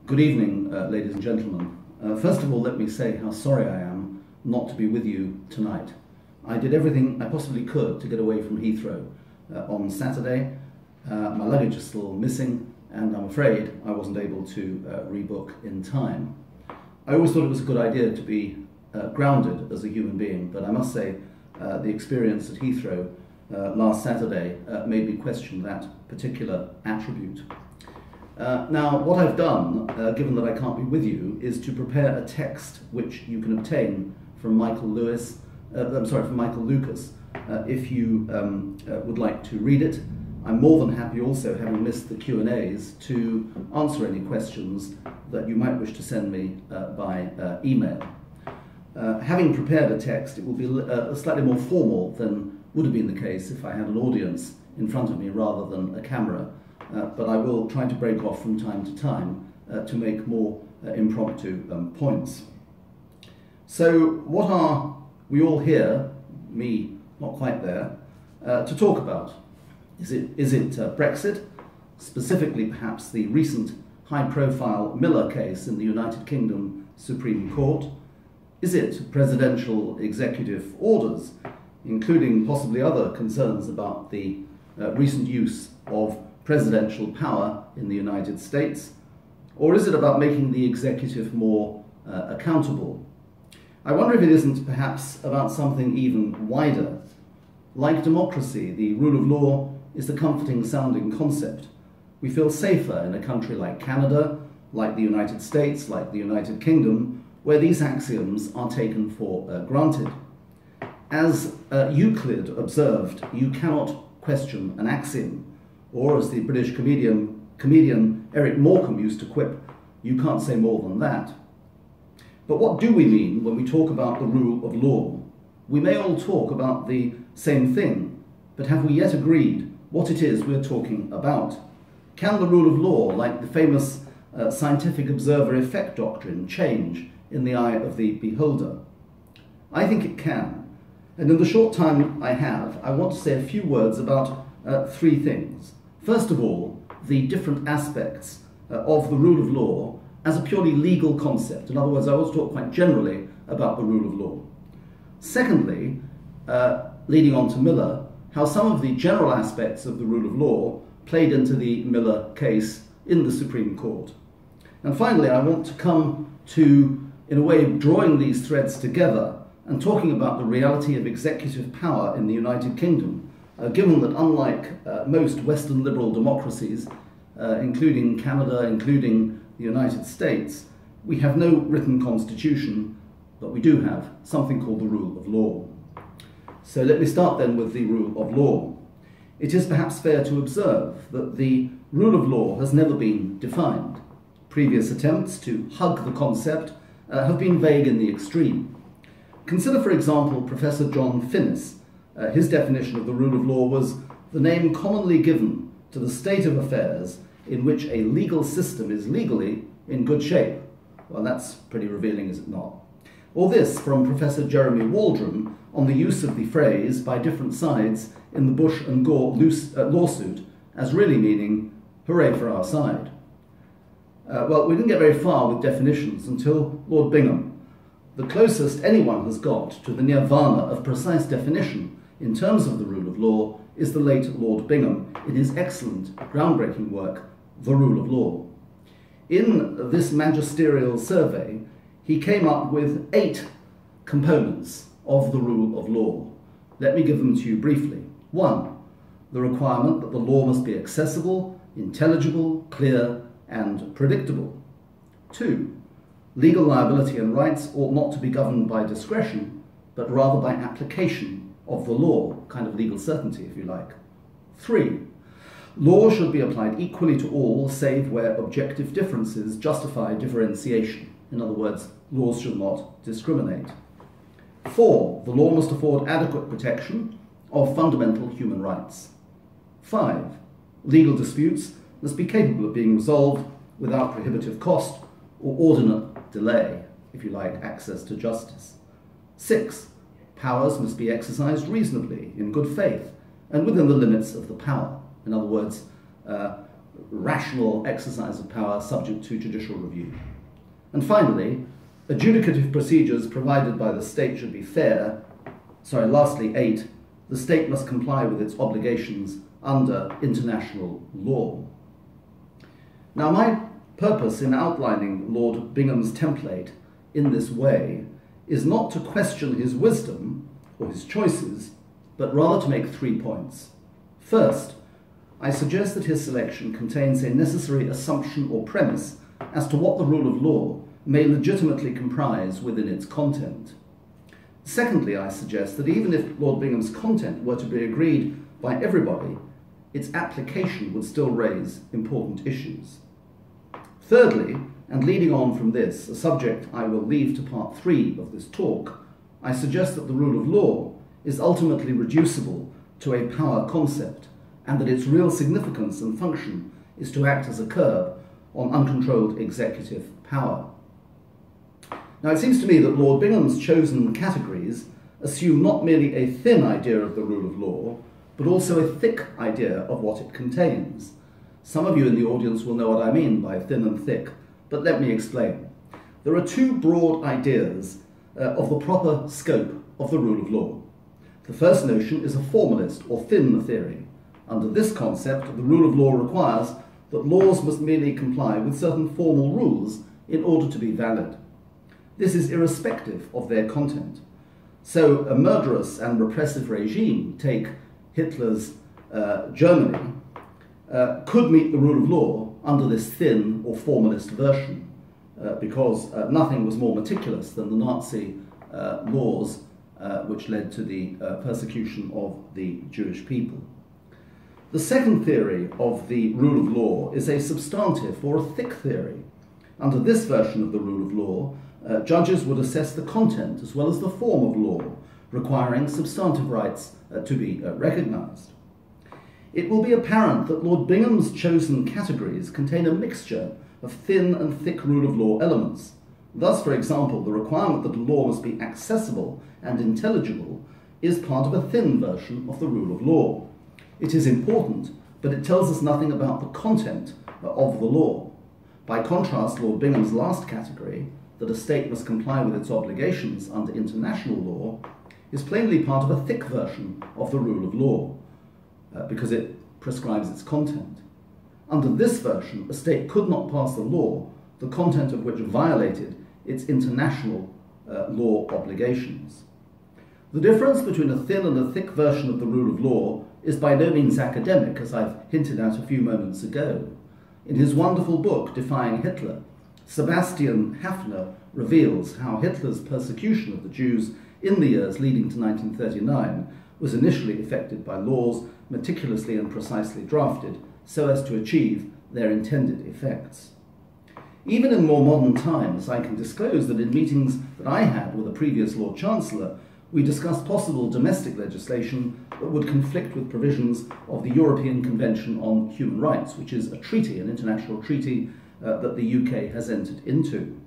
Good evening, ladies and gentlemen. First of all, let me say how sorry I am not to be with you tonight. I did everything I possibly could to get away from Heathrow on Saturday. My luggage is still missing, and I'm afraid I wasn't able to rebook in time. I always thought it was a good idea to be grounded as a human being, but I must say the experience at Heathrow last Saturday made me question that particular attribute. Now, what I've done, given that I can't be with you, is to prepare a text which you can obtain from Michael Lucas, if you would like to read it. I'm more than happy also, having missed the Q&As, to answer any questions that you might wish to send me by email. Having prepared a text, it will be slightly more formal than would have been the case if I had an audience in front of me rather than a camera. But I will try to break off from time to time to make more impromptu points. So what are we all here, me not quite there, to talk about? Is it Brexit, specifically perhaps the recent high-profile Miller case in the United Kingdom Supreme Court? Is it presidential executive orders, including possibly other concerns about the recent use of presidential power in the United States? Or is it about making the executive more accountable? I wonder if it isn't perhaps about something even wider. Like democracy, the rule of law is the comforting sounding concept. We feel safer in a country like Canada, like the United States, like the United Kingdom, where these axioms are taken for granted. As Euclid observed, you cannot question an axiom. Or, as the British comedian Eric Morecambe used to quip, you can't say more than that. But what do we mean when we talk about the rule of law? We may all talk about the same thing, but have we yet agreed what it is we're talking about? Can the rule of law, like the famous scientific observer effect doctrine, change in the eye of the beholder? I think it can. And in the short time I have, I want to say a few words about three things. First of all, the different aspects of the rule of law as a purely legal concept. In other words, I want to talk quite generally about the rule of law. Secondly, leading on to Miller, how some of the general aspects of the rule of law played into the Miller case in the Supreme Court. And finally, I want to come to, in a way, drawing these threads together and talking about the reality of executive power in the United Kingdom, given that unlike most Western liberal democracies, including Canada, including the United States, we have no written constitution, but we do have something called the rule of law. So let me start then with the rule of law. It is perhaps fair to observe that the rule of law has never been defined. Previous attempts to hug the concept have been vague in the extreme. Consider, for example, Professor John Finnis. His definition of the rule of law was the name commonly given to the state of affairs in which a legal system is legally in good shape. Well, that's pretty revealing, is it not? Or this from Professor Jeremy Waldron on the use of the phrase by different sides in the Bush and Gore lawsuit as really meaning, hooray for our side. Well, we didn't get very far with definitions until Lord Bingham. The closest anyone has got to the nirvana of precise definition in terms of the rule of law is the late Lord Bingham in his excellent, groundbreaking work, The Rule of Law. In this magisterial survey, he came up with 8 components of the rule of law. Let me give them to you briefly. 1, the requirement that the law must be accessible, intelligible, clear, and predictable. 2, legal liability and rights ought not to be governed by discretion, but rather by application of the law, kind of legal certainty, if you like. 3, law should be applied equally to all, save where objective differences justify differentiation. In other words, laws should not discriminate. 4, the law must afford adequate protection of fundamental human rights. 5, legal disputes must be capable of being resolved without prohibitive cost or ordinate delay, if you like, access to justice. 6, powers must be exercised reasonably, in good faith, and within the limits of the power. In other words, rational exercise of power subject to judicial review. And finally, adjudicative procedures provided by the state should be fair. Lastly, 8, the state must comply with its obligations under international law. Now, my purpose in outlining Lord Bingham's template in this way is not to question his wisdom or his choices, but rather to make 3 points. First, I suggest that his selection contains a necessary assumption or premise as to what the rule of law may legitimately comprise within its content. Secondly, I suggest that even if Lord Bingham's content were to be agreed by everybody, its application would still raise important issues. Thirdly, and leading on from this, a subject I will leave to part 3 of this talk, I suggest that the rule of law is ultimately reducible to a power concept, and that its real significance and function is to act as a curb on uncontrolled executive power. Now, it seems to me that Lord Bingham's chosen categories assume not merely a thin idea of the rule of law, but also a thick idea of what it contains. Some of you in the audience will know what I mean by thin and thick, but let me explain. There are 2 broad ideas of the proper scope of the rule of law. The first notion is a formalist or thin theory. Under this concept, the rule of law requires that laws must merely comply with certain formal rules in order to be valid. This is irrespective of their content. So a murderous and repressive regime, take Hitler's Germany, could meet the rule of law under this thin or formalist version, because nothing was more meticulous than the Nazi laws which led to the persecution of the Jewish people. The second theory of the rule of law is a substantive or a thick theory. Under this version of the rule of law, judges would assess the content as well as the form of law, requiring substantive rights to be recognised. It will be apparent that Lord Bingham's chosen categories contain a mixture of thin and thick rule of law elements. Thus, for example, the requirement that a law must be accessible and intelligible is part of a thin version of the rule of law. It is important, but it tells us nothing about the content of the law. By contrast, Lord Bingham's last category, that a state must comply with its obligations under international law, is plainly part of a thick version of the rule of law, because it prescribes its content. Under this version, a state could not pass a law, the content of which violated its international law obligations. The difference between a thin and a thick version of the rule of law is by no means academic, as I've hinted at a few moments ago. In his wonderful book, Defying Hitler, Sebastian Haffner reveals how Hitler's persecution of the Jews in the years leading to 1939 was initially effected by laws meticulously and precisely drafted so as to achieve their intended effects. Even in more modern times, I can disclose that in meetings that I had with a previous Lord Chancellor, we discussed possible domestic legislation that would conflict with provisions of the European Convention on Human Rights, which is a treaty, an international treaty that the UK has entered into.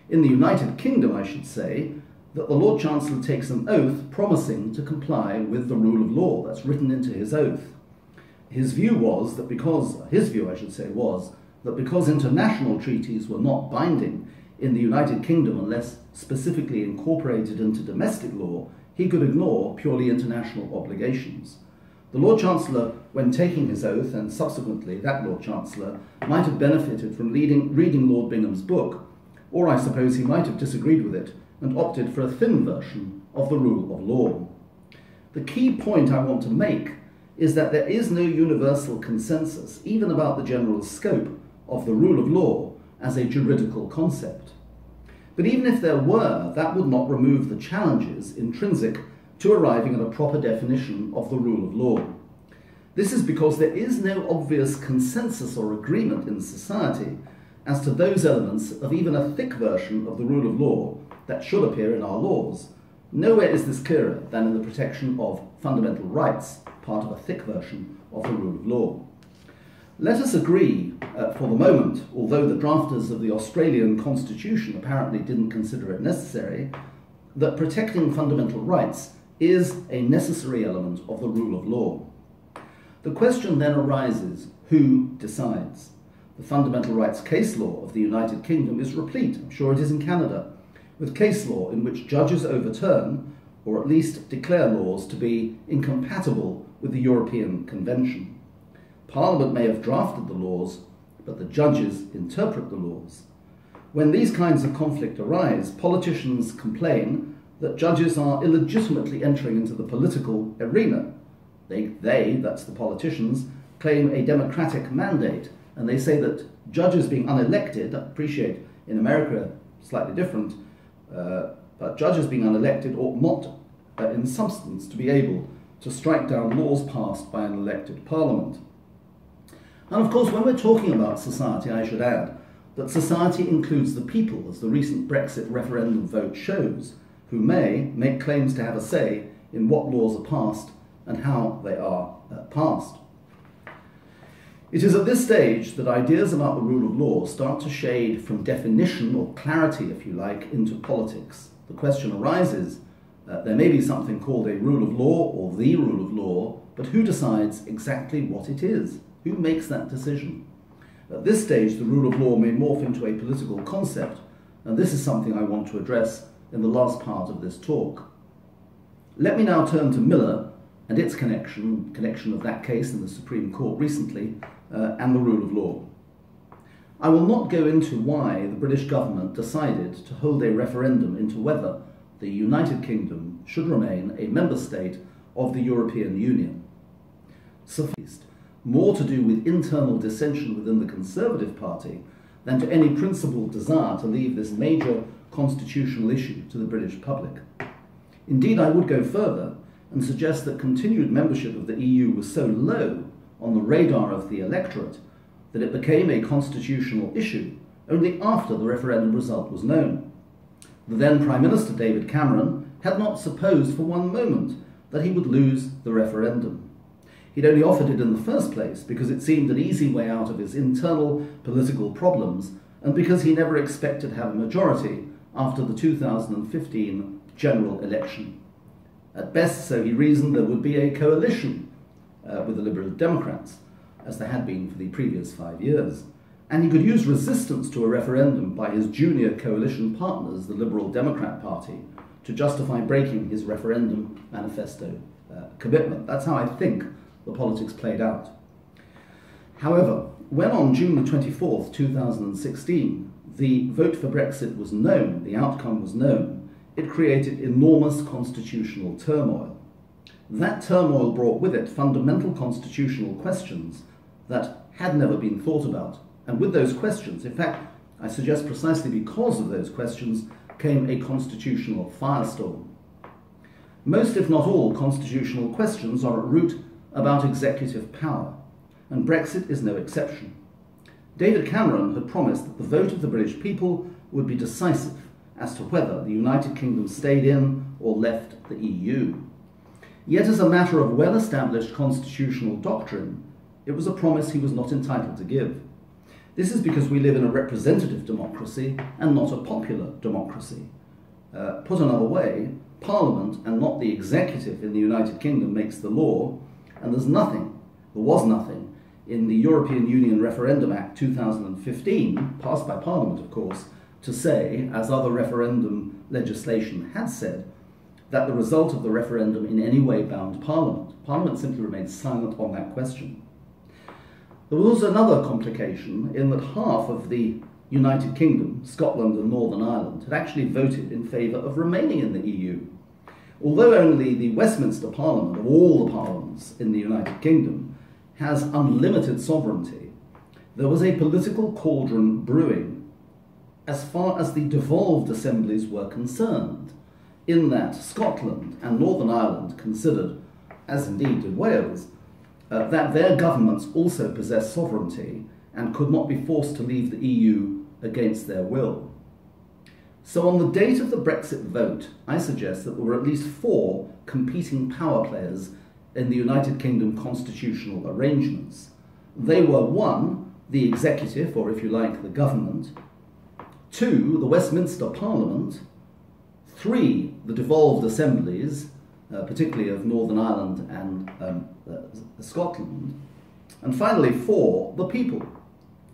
In the United Kingdom, I should say, that the Lord Chancellor takes an oath promising to comply with the rule of law. That's written into his oath. His view was that because international treaties were not binding in the United Kingdom unless specifically incorporated into domestic law, he could ignore purely international obligations. The Lord Chancellor, when taking his oath, and subsequently that Lord Chancellor, might have benefited from reading Lord Bingham's book, or I suppose he might have disagreed with it and opted for a thin version of the rule of law. The key point I want to make is that there is no universal consensus, even about the general scope of the rule of law as a juridical concept. But even if there were, that would not remove the challenges intrinsic to arriving at a proper definition of the rule of law. This is because there is no obvious consensus or agreement in society as to those elements of even a thick version of the rule of law that should appear in our laws. Nowhere is this clearer than in the protection of fundamental rights, part of a thick version of the rule of law. Let us agree, for the moment, although the drafters of the Australian Constitution apparently didn't consider it necessary, that protecting fundamental rights is a necessary element of the rule of law. The question then arises, who decides? The fundamental rights case law of the United Kingdom is replete, I'm sure it is in Canada, with case law in which judges overturn, or at least declare laws to be incompatible with the European Convention. Parliament may have drafted the laws, but the judges interpret the laws. When these kinds of conflict arise, politicians complain that judges are illegitimately entering into the political arena. They, that's the politicians, claim a democratic mandate, and they say that judges being unelected, I appreciate in America slightly different, but judges being unelected ought not, in substance, to be able to strike down laws passed by an elected parliament. And of course, when we're talking about society, I should add that society includes the people, as the recent Brexit referendum vote shows, who may make claims to have a say in what laws are passed and how they are passed. It is at this stage that ideas about the rule of law start to shade from definition, or clarity if you like, into politics. The question arises, there may be something called a rule of law or the rule of law, but who decides exactly what it is? Who makes that decision? At this stage, the rule of law may morph into a political concept, and this is something I want to address in the last part of this talk. Let me now turn to Miller and its connection of that case in the Supreme Court recently, and the rule of law. I will not go into why the British government decided to hold a referendum into whether the United Kingdom should remain a member state of the European Union. Sufficed more to do with internal dissension within the Conservative Party than to any principled desire to leave this major constitutional issue to the British public. Indeed, I would go further and suggest that continued membership of the EU was so low on the radar of the electorate that it became a constitutional issue only after the referendum result was known. The then Prime Minister David Cameron had not supposed for one moment that he would lose the referendum. He'd only offered it in the first place because it seemed an easy way out of his internal political problems and because he never expected to have a majority after the 2015 general election. At best, so he reasoned, there would be a coalition with the Liberal Democrats, as there had been for the previous 5 years, and he could use resistance to a referendum by his junior coalition partners, the Liberal Democrat Party, to justify breaking his referendum manifesto commitment. That's how I think the politics played out. However, when on June the 24th, 2016, the vote for Brexit was known, the outcome was known, it created enormous constitutional turmoil. That turmoil brought with it fundamental constitutional questions that had never been thought about. And with those questions, in fact, I suggest precisely because of those questions, came a constitutional firestorm. Most, if not all, constitutional questions are at root about executive power, and Brexit is no exception. David Cameron had promised that the vote of the British people would be decisive as to whether the United Kingdom stayed in or left the EU. Yet as a matter of well-established constitutional doctrine, it was a promise he was not entitled to give. This is because we live in a representative democracy and not a popular democracy. Put another way, Parliament and not the executive in the United Kingdom makes the law, and there was nothing in the European Union Referendum Act 2015, passed by Parliament of course, to say, as other referendum legislation had said, that the result of the referendum in any way bound Parliament. Parliament simply remained silent on that question. There was another complication in that half of the United Kingdom, Scotland and Northern Ireland, had actually voted in favour of remaining in the EU. Although only the Westminster Parliament, of all the parliaments in the United Kingdom, has unlimited sovereignty, there was a political cauldron brewing as far as the devolved assemblies were concerned, in that Scotland and Northern Ireland considered, as indeed did Wales, that their governments also possessed sovereignty and could not be forced to leave the EU against their will. So on the date of the Brexit vote, I suggest that there were at least 4 competing power players in the United Kingdom constitutional arrangements. They were 1, the executive, or if you like, the government, 2, the Westminster Parliament, 3, the devolved assemblies, particularly of Northern Ireland and Scotland. And finally, 4, the people.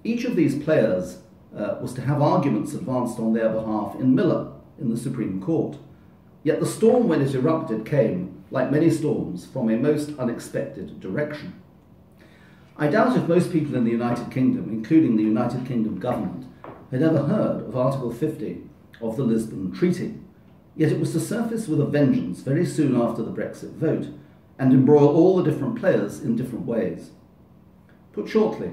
Each of these players was to have arguments advanced on their behalf in Miller in the Supreme Court. Yet the storm, when it erupted, came, like many storms, from a most unexpected direction. I doubt if most people in the United Kingdom, including the United Kingdom government, had ever heard of Article 50 of the Lisbon Treaty. Yet it was to surface with a vengeance very soon after the Brexit vote and embroil all the different players in different ways. Put shortly,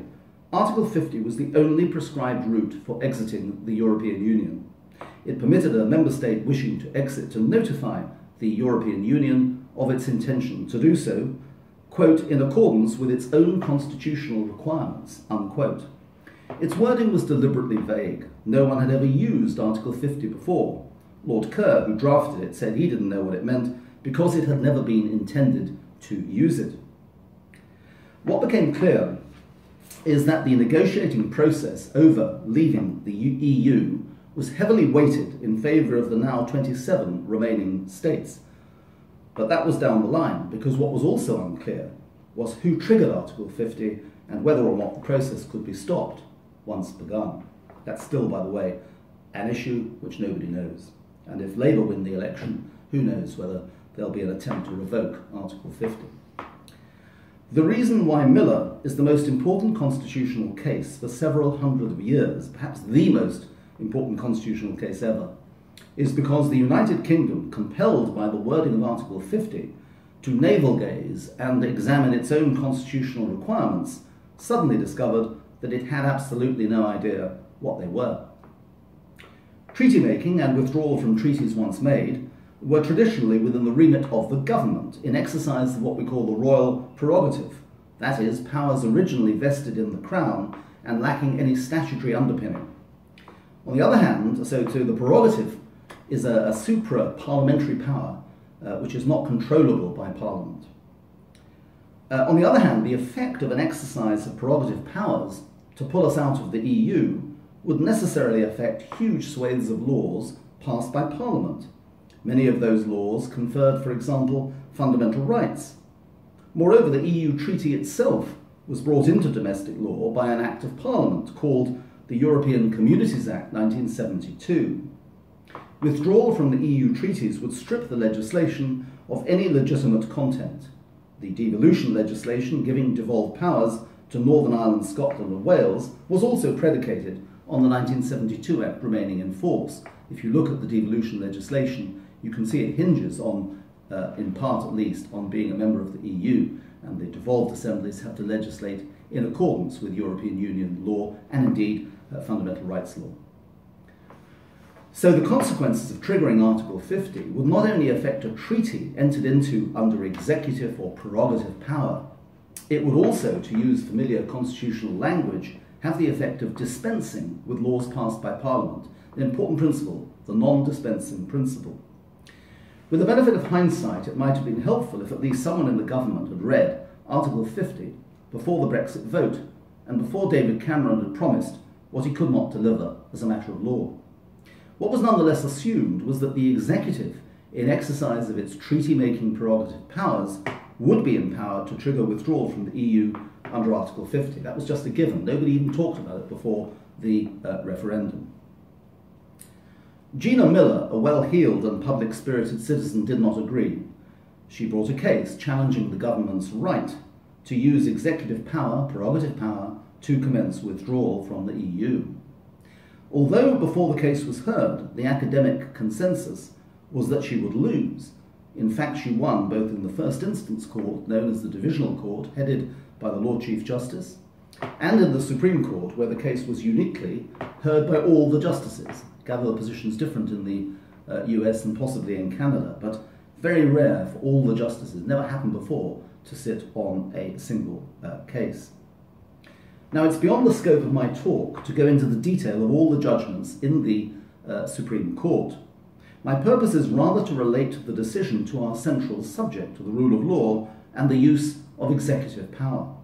Article 50 was the only prescribed route for exiting the European Union. It permitted a member state wishing to exit to notify the European Union of its intention to do so, quote, in accordance with its own constitutional requirements, unquote. Its wording was deliberately vague. No one had ever used Article 50 before. Lord Kerr, who drafted it, said he didn't know what it meant because it had never been intended to use it. What became clear is that the negotiating process over leaving the EU was heavily weighted in favour of the now 27 remaining states. But that was down the line, because what was also unclear was who triggered Article 50 and whether or not the process could be stopped once begun. That's still, by the way, an issue which nobody knows. And if Labour win the election, who knows whether there'll be an attempt to revoke Article 50. The reason why Miller is the most important constitutional case for several hundred of years, perhaps the most important constitutional case ever, is because the United Kingdom, compelled by the wording of Article 50 to navel gaze and examine its own constitutional requirements, suddenly discovered that it had absolutely no idea what they were. Treaty making and withdrawal from treaties once made were traditionally within the remit of the government in exercise of what we call the royal prerogative, that is, powers originally vested in the Crown and lacking any statutory underpinning. On the other hand, so too, the prerogative is a supra-parliamentary power which is not controllable by Parliament. On the other hand, the effect of an exercise of prerogative powers to pull us out of the EU would necessarily affect huge swathes of laws passed by Parliament. Many of those laws conferred, for example, fundamental rights. Moreover, the EU treaty itself was brought into domestic law by an Act of Parliament called the European Communities Act 1972. Withdrawal from the EU treaties would strip the legislation of any legitimate content. The devolution legislation giving devolved powers to Northern Ireland, Scotland and Wales was also predicated on the 1972 Act remaining in force. If you look at the devolution legislation, you can see it hinges on, in part at least, on being a member of the EU, and the devolved assemblies have to legislate in accordance with European Union law and indeed fundamental rights law. So the consequences of triggering Article 50 would not only affect a treaty entered into under executive or prerogative power, it would also, to use familiar constitutional language, have the effect of dispensing with laws passed by Parliament, an important principle, the non-dispensing principle. With the benefit of hindsight, it might have been helpful if at least someone in the government had read Article 50 before the Brexit vote and before David Cameron had promised what he could not deliver as a matter of law. What was nonetheless assumed was that the executive, in exercise of its treaty-making prerogative powers, would be empowered to trigger withdrawal from the EU under Article 50. That was just a given. Nobody even talked about it before the referendum. Gina Miller, a well-heeled and public-spirited citizen, did not agree. She brought a case challenging the government's right to use executive power, prerogative power, to commence withdrawal from the EU. Although before the case was heard, the academic consensus was that she would lose. In fact, she won both in the first instance court, known as the Divisional Court, headed by the Lord Chief Justice, and in the Supreme Court, where the case was uniquely heard by all the justices. Gather the positions different in the US and possibly in Canada, but very rare for all the justices, never happened before, to sit on a single case. Now, it's beyond the scope of my talk to go into the detail of all the judgments in the Supreme Court. My purpose is rather to relate the decision to our central subject, to the rule of law and the use of executive power.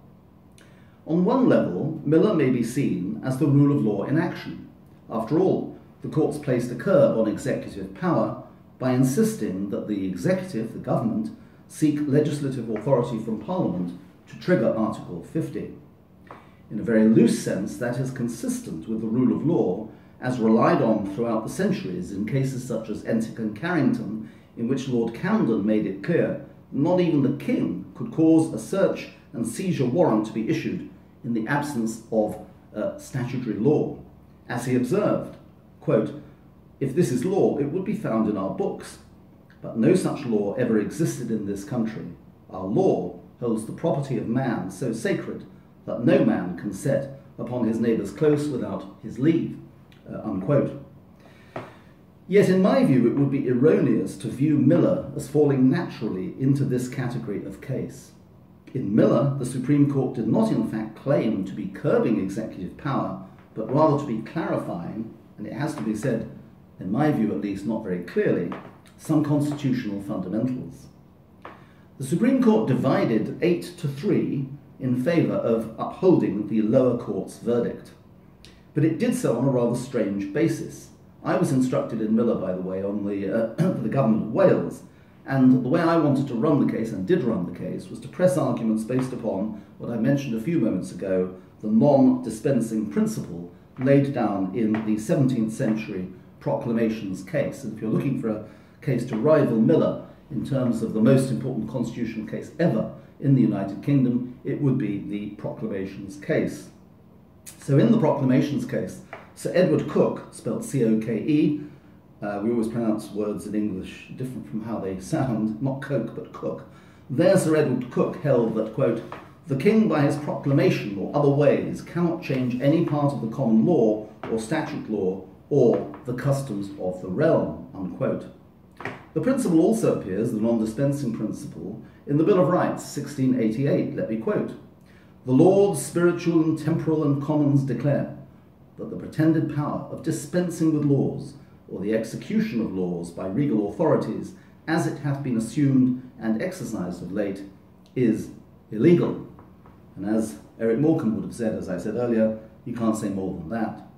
On one level, Miller may be seen as the rule of law in action. After all, the courts placed a curb on executive power by insisting that the executive, the government, seek legislative authority from Parliament to trigger Article 50. In a very loose sense, that is consistent with the rule of law as relied on throughout the centuries in cases such as Entick and Carrington, in which Lord Camden made it clear not even the King could cause a search and seizure warrant to be issued in the absence of statutory law. As he observed, quote, "If this is law, it would be found in our books, but no such law ever existed in this country. Our law holds the property of man so sacred that no man can set upon his neighbour's close without his leave," unquote. Yet in my view, it would be erroneous to view Miller as falling naturally into this category of case. In Miller, the Supreme Court did not in fact claim to be curbing executive power, but rather to be clarifying, and it has to be said, in my view at least not very clearly, some constitutional fundamentals. The Supreme Court divided 8-3 in favour of upholding the lower court's verdict, but it did so on a rather strange basis. I was instructed in Miller, by the way, on the government of Wales, and the way I wanted to run the case, and did run the case, was to press arguments based upon what I mentioned a few moments ago, the non-dispensing principle laid down in the 17th century proclamations case. And if you're looking for a case to rival Miller in terms of the most important constitutional case ever in the United Kingdom, it would be the proclamations case. So in the proclamations case, Sir Edward Coke, spelled C-O-K-E, we always pronounce words in English different from how they sound, not Coke but Cook. There Sir Edward Coke held that, quote, "The King by his proclamation or other ways cannot change any part of the common law or statute law or the customs of the realm," unquote. The principle also appears, the non-dispensing principle, in the Bill of Rights, 1688. Let me quote, "The Lords, spiritual and temporal and commons declare that the pretended power of dispensing with laws or the execution of laws by regal authorities, as it hath been assumed and exercised of late, is illegal." And as Eric Morecambe would have said, as I said earlier, you can't say more than that.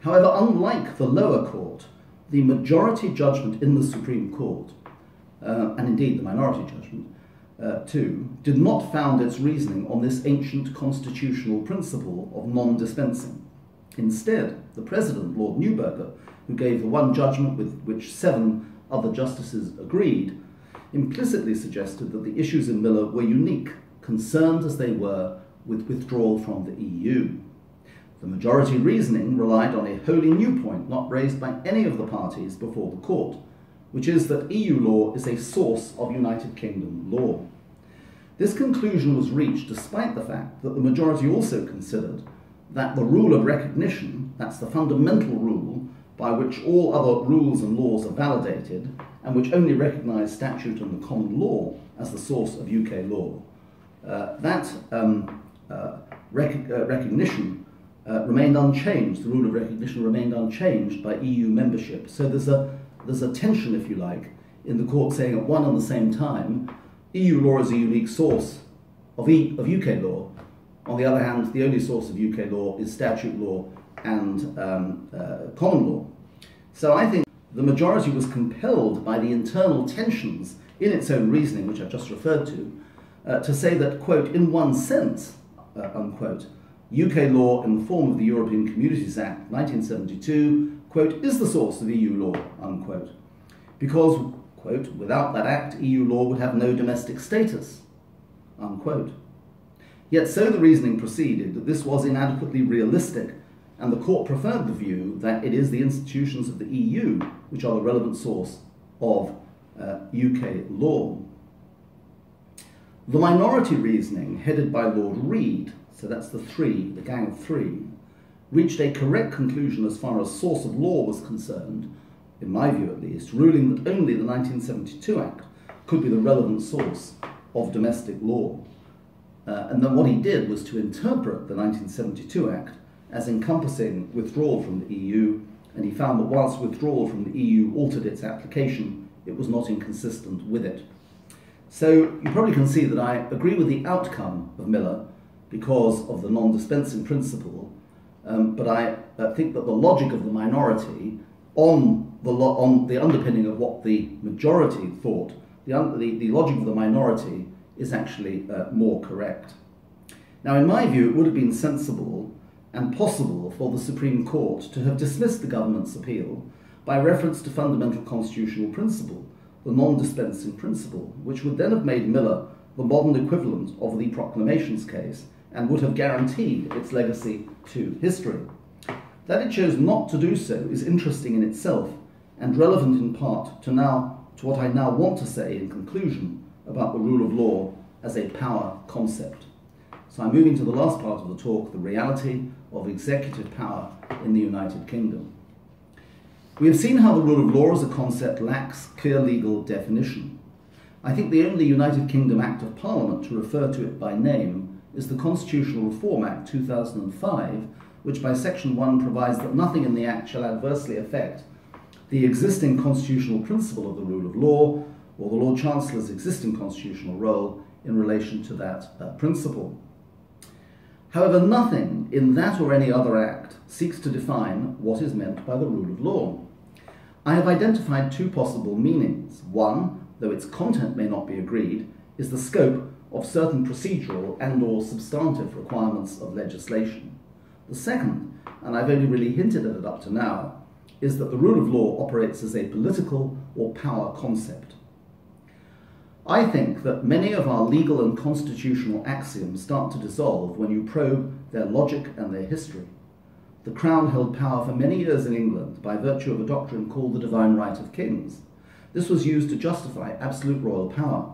However, unlike the lower court, the majority judgment in the Supreme Court, and indeed the minority judgment too, did not found its reasoning on this ancient constitutional principle of non-dispensing. Instead, the President, Lord Newburgh, who gave the one judgment with which 7 other justices agreed, implicitly suggested that the issues in Miller were unique, concerned as they were with withdrawal from the EU. The majority reasoning relied on a wholly new point not raised by any of the parties before the court, which is that EU law is a source of United Kingdom law. This conclusion was reached despite the fact that the majority also considered that the rule of recognition, that's the fundamental rule by which all other rules and laws are validated, and which only recognise statute and the common law as the source of UK law, recognition remained unchanged. The rule of recognition remained unchanged by EU membership. So there's a tension, if you like, in the court saying at one and the same time, EU law is a unique source of UK law. On the other hand, the only source of UK law is statute law and common law. So I think the majority was compelled by the internal tensions in its own reasoning, which I've just referred to say that, quote, "in one sense," unquote, UK law in the form of the European Communities Act 1972, quote, "is the source of EU law," unquote, because, quote, "without that act, EU law would have no domestic status," unquote. Yet so the reasoning proceeded that this was inadequately realistic, and the court preferred the view that it is the institutions of the EU which are the relevant source of UK law. The minority reasoning, headed by Lord Reid, so that's the gang of 3, reached a correct conclusion as far as source of law was concerned, in my view at least, ruling that only the 1972 Act could be the relevant source of domestic law. And then what he did was to interpret the 1972 Act as encompassing withdrawal from the EU, and he found that whilst withdrawal from the EU altered its application, it was not inconsistent with it. So you probably can see that I agree with the outcome of Miller because of the non-dispensing principle, but I think that the logic of the minority on on the underpinning of what the majority thought, the logic of the minority is actually more correct. Now, in my view, it would have been sensible and possible for the Supreme Court to have dismissed the government's appeal by reference to fundamental constitutional principle, the non-dispensing principle, which would then have made Miller the modern equivalent of the Proclamations case and would have guaranteed its legacy to history. That it chose not to do so is interesting in itself and relevant in part to what I now want to say in conclusion about the rule of law as a power concept. So I'm moving to the last part of the talk, the reality of executive power in the United Kingdom. We have seen how the rule of law as a concept lacks clear legal definition. I think the only United Kingdom Act of Parliament to refer to it by name is the Constitutional Reform Act 2005, which by Section 1 provides that nothing in the Act shall adversely affect the existing constitutional principle of the rule of law or the Lord Chancellor's existing constitutional role in relation to that principle. However, nothing in that or any other act seeks to define what is meant by the rule of law. I have identified two possible meanings. One, though its content may not be agreed, is the scope of certain procedural and/or substantive requirements of legislation. The second, and I've only really hinted at it up to now, is that the rule of law operates as a political or power concept. I think that many of our legal and constitutional axioms start to dissolve when you probe their logic and their history. The Crown held power for many years in England by virtue of a doctrine called the divine right of kings. This was used to justify absolute royal power.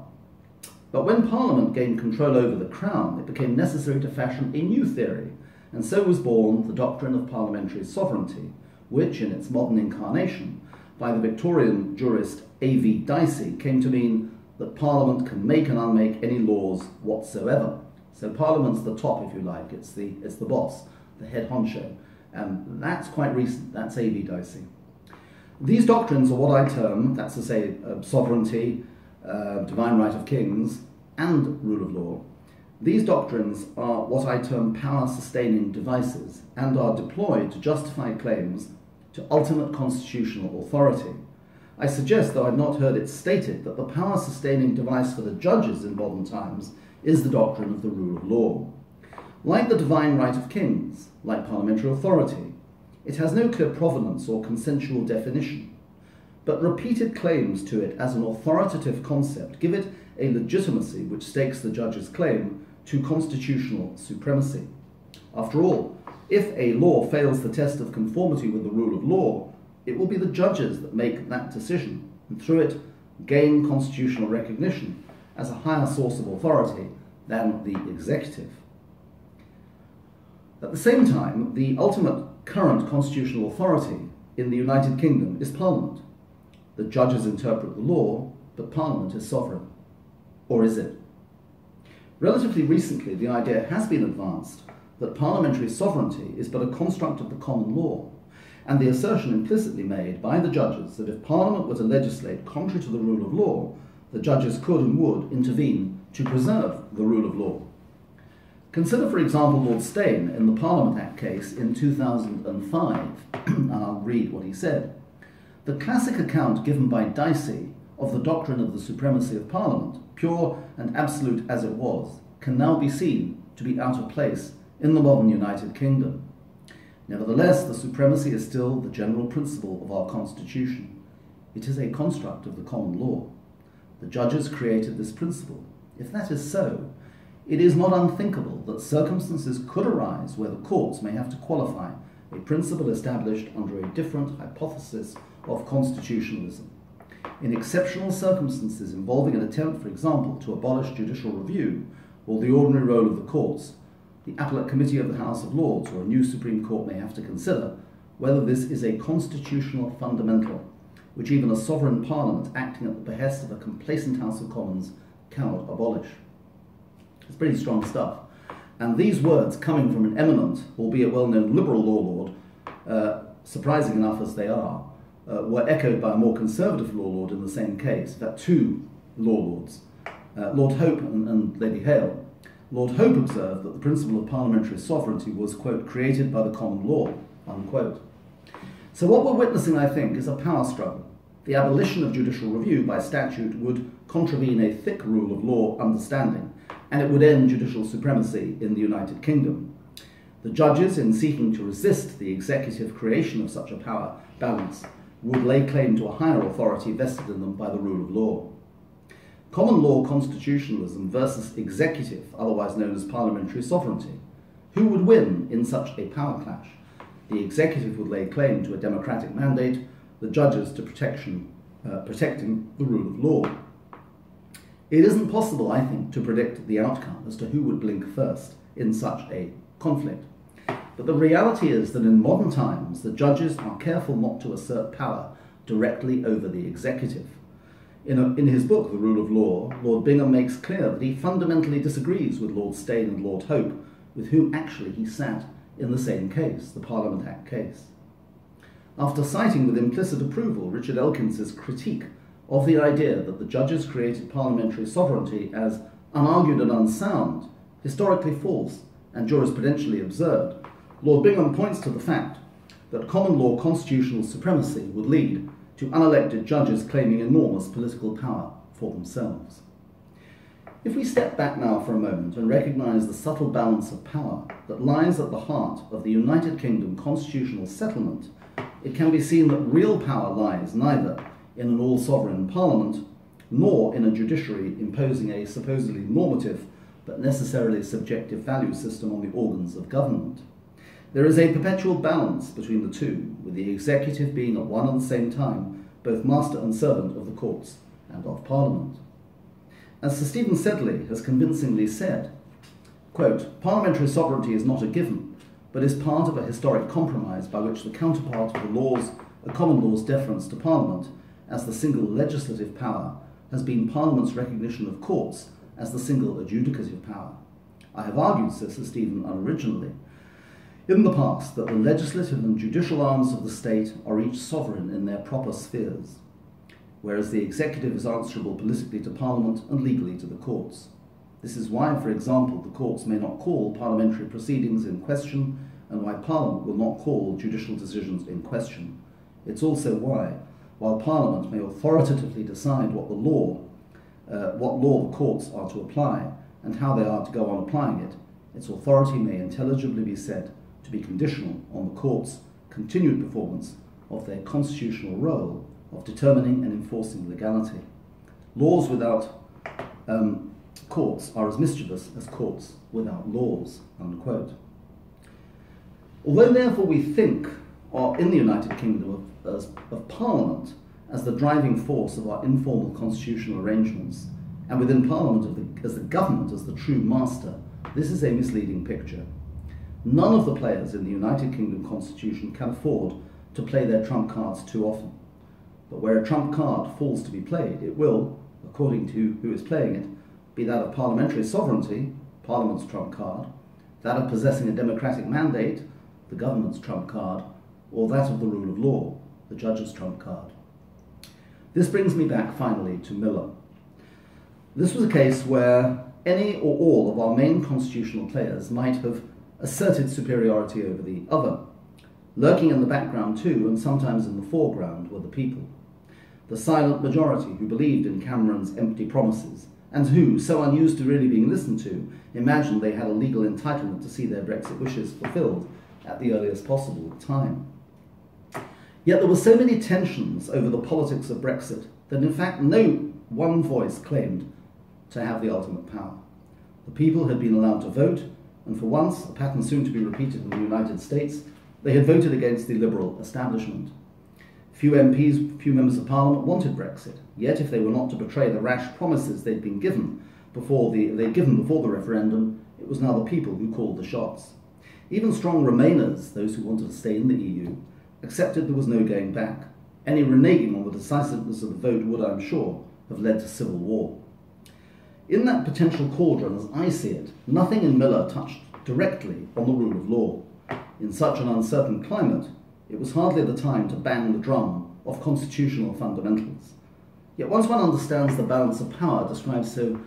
But when Parliament gained control over the Crown, it became necessary to fashion a new theory, and so was born the doctrine of parliamentary sovereignty, which, in its modern incarnation, by the Victorian jurist A.V. Dicey, came to mean that Parliament can make and unmake any laws whatsoever. So Parliament's the top, if you like, it's the boss, the head honcho, and that's quite recent, that's A.V. Dicey. These doctrines are what I term, that's to say, sovereignty, divine right of kings, and rule of law. These doctrines are what I term power-sustaining devices and are deployed to justify claims to ultimate constitutional authority. I suggest, though I've not heard it stated, that the power-sustaining device for the judges in modern times is the doctrine of the rule of law. Like the divine right of kings, like parliamentary authority, it has no clear provenance or consensual definition, but repeated claims to it as an authoritative concept give it a legitimacy which stakes the judge's claim to constitutional supremacy. After all, if a law fails the test of conformity with the rule of law, it will be the judges that make that decision, and through it gain constitutional recognition as a higher source of authority than the executive. At the same time, the ultimate current constitutional authority in the United Kingdom is Parliament. The judges interpret the law, but Parliament is sovereign. Or is it? Relatively recently, the idea has been advanced that parliamentary sovereignty is but a construct of the common law, and the assertion implicitly made by the judges that if Parliament were to legislate contrary to the rule of law, the judges could and would intervene to preserve the rule of law. Consider, for example, Lord Steyne in the Parliament Act case in 2005, and I'll read what he said. The classic account given by Dicey of the doctrine of the supremacy of Parliament, pure and absolute as it was, can now be seen to be out of place in the modern United Kingdom. Nevertheless, the supremacy is still the general principle of our Constitution. It is a construct of the common law. The judges created this principle. If that is so, it is not unthinkable that circumstances could arise where the courts may have to qualify a principle established under a different hypothesis of constitutionalism. In exceptional circumstances involving an attempt, for example, to abolish judicial review or the ordinary role of the courts, the Appellate Committee of the House of Lords or a new Supreme Court may have to consider whether this is a constitutional fundamental, which even a sovereign parliament acting at the behest of a complacent House of Commons cannot abolish. It's pretty strong stuff. And these words, coming from an eminent, albeit well-known liberal law lord, surprising enough as they are, were echoed by a more conservative law lord in the same case, in fact two law lords, Lord Hope and Lady Hale. Lord Hope observed that the principle of parliamentary sovereignty was, quote, created by the common law, unquote. So what we're witnessing, I think, is a power struggle. The abolition of judicial review by statute would contravene a thick rule of law understanding, and it would end judicial supremacy in the United Kingdom. The judges, in seeking to resist the executive creation of such a power balance, would lay claim to a higher authority vested in them by the rule of law. Common law constitutionalism versus executive, otherwise known as parliamentary sovereignty. Who would win in such a power clash? The executive would lay claim to a democratic mandate, the judges to protecting the rule of law. It isn't possible, I think, to predict the outcome as to who would blink first in such a conflict. But the reality is that in modern times, the judges are careful not to assert power directly over the executive. In his book, The Rule of Law, Lord Bingham makes clear that he fundamentally disagrees with Lord Steyne and Lord Hope, with whom actually he sat in the same case, the Parliament Act case. After citing with implicit approval Richard Elkins's critique of the idea that the judges created parliamentary sovereignty as unargued and unsound, historically false, and jurisprudentially absurd, Lord Bingham points to the fact that common law constitutional supremacy would lead to unelected judges claiming enormous political power for themselves. If we step back now for a moment and recognise the subtle balance of power that lies at the heart of the United Kingdom constitutional settlement, it can be seen that real power lies neither in an all-sovereign parliament nor in a judiciary imposing a supposedly normative but necessarily subjective value system on the organs of government. There is a perpetual balance between the two, with the executive being at one and the same time both master and servant of the courts and of Parliament. As Sir Stephen Sedley has convincingly said, quote, "Parliamentary sovereignty is not a given, but is part of a historic compromise by which the counterpart of the laws, a common law's deference to Parliament as the single legislative power, has been Parliament's recognition of courts as the single adjudicative power. I have argued," says Sir Stephen unoriginally, "in the past that the legislative and judicial arms of the state are each sovereign in their proper spheres, whereas the executive is answerable politically to Parliament and legally to the courts. This is why, for example, the courts may not call parliamentary proceedings in question and why Parliament will not call judicial decisions in question. It's also why, while Parliament may authoritatively decide what law the courts are to apply and how they are to go on applying it, its authority may intelligibly be said to be conditional on the courts' continued performance of their constitutional role of determining and enforcing legality. Laws without courts are as mischievous as courts without laws," unquote. Although therefore we think in the United Kingdom of Parliament as the driving force of our informal constitutional arrangements, and within Parliament as the government as the true master, this is a misleading picture. None of the players in the United Kingdom Constitution can afford to play their trump cards too often. But where a trump card falls to be played, it will, according to who is playing it, be that of parliamentary sovereignty, Parliament's trump card, that of possessing a democratic mandate, the government's trump card, or that of the rule of law, the judge's trump card. This brings me back finally to Miller. This was a case where any or all of our main constitutional players might have asserted superiority over the other. Lurking in the background too, and sometimes in the foreground, were the people. The silent majority who believed in Cameron's empty promises, and who, so unused to really being listened to, imagined they had a legal entitlement to see their Brexit wishes fulfilled at the earliest possible time. Yet there were so many tensions over the politics of Brexit that in fact no one voice claimed to have the ultimate power. The people had been allowed to vote, and for once, a pattern soon to be repeated in the United States, they had voted against the Liberal establishment. Few MPs, few members of Parliament wanted Brexit, yet if they were not to betray the rash promises they'd given before the referendum, it was now the people who called the shots. Even strong Remainers, those who wanted to stay in the EU, accepted there was no going back. Any reneging on the decisiveness of the vote would, I'm sure, have led to civil war. In that potential cauldron, as I see it, nothing in Miller touched directly on the rule of law. In such an uncertain climate, it was hardly the time to bang the drum of constitutional fundamentals. Yet once one understands the balance of power described so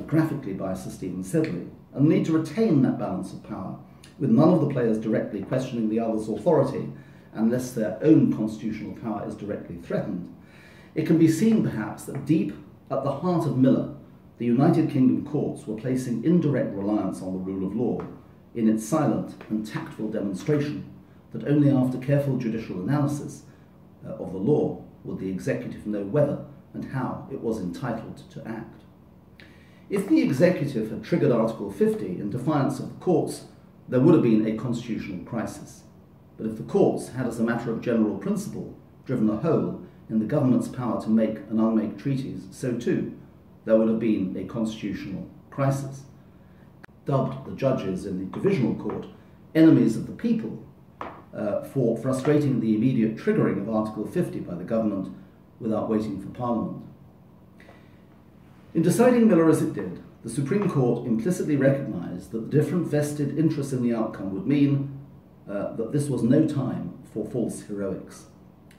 graphically by Sir Stephen Sedley, and the need to retain that balance of power, with none of the players directly questioning the other's authority, unless their own constitutional power is directly threatened, it can be seen perhaps that deep at the heart of Miller, the United Kingdom courts were placing indirect reliance on the rule of law in its silent and tactful demonstration that only after careful judicial analysis of the law would the executive know whether and how it was entitled to act. If the executive had triggered Article 50 in defiance of the courts, there would have been a constitutional crisis. But if the courts had, as a matter of general principle, driven a hole in the government's power to make and unmake treaties, so too there would have been a constitutional crisis. Dubbed the judges in the Divisional Court enemies of the people for frustrating the immediate triggering of Article 50 by the government without waiting for Parliament. In deciding Miller as it did, the Supreme Court implicitly recognised that the different vested interests in the outcome would mean that this was no time for false heroics.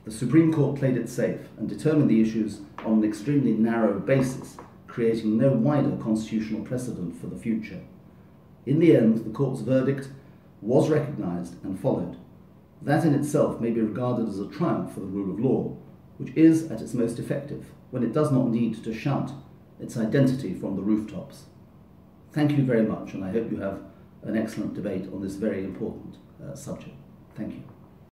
The Supreme Court played it safe and determined the issues on an extremely narrow basis, creating no wider constitutional precedent for the future. In the end, the court's verdict was recognised and followed. That in itself may be regarded as a triumph for the rule of law, which is at its most effective when it does not need to shout its identity from the rooftops. Thank you very much, and I hope you have an excellent debate on this very important subject. Thank you.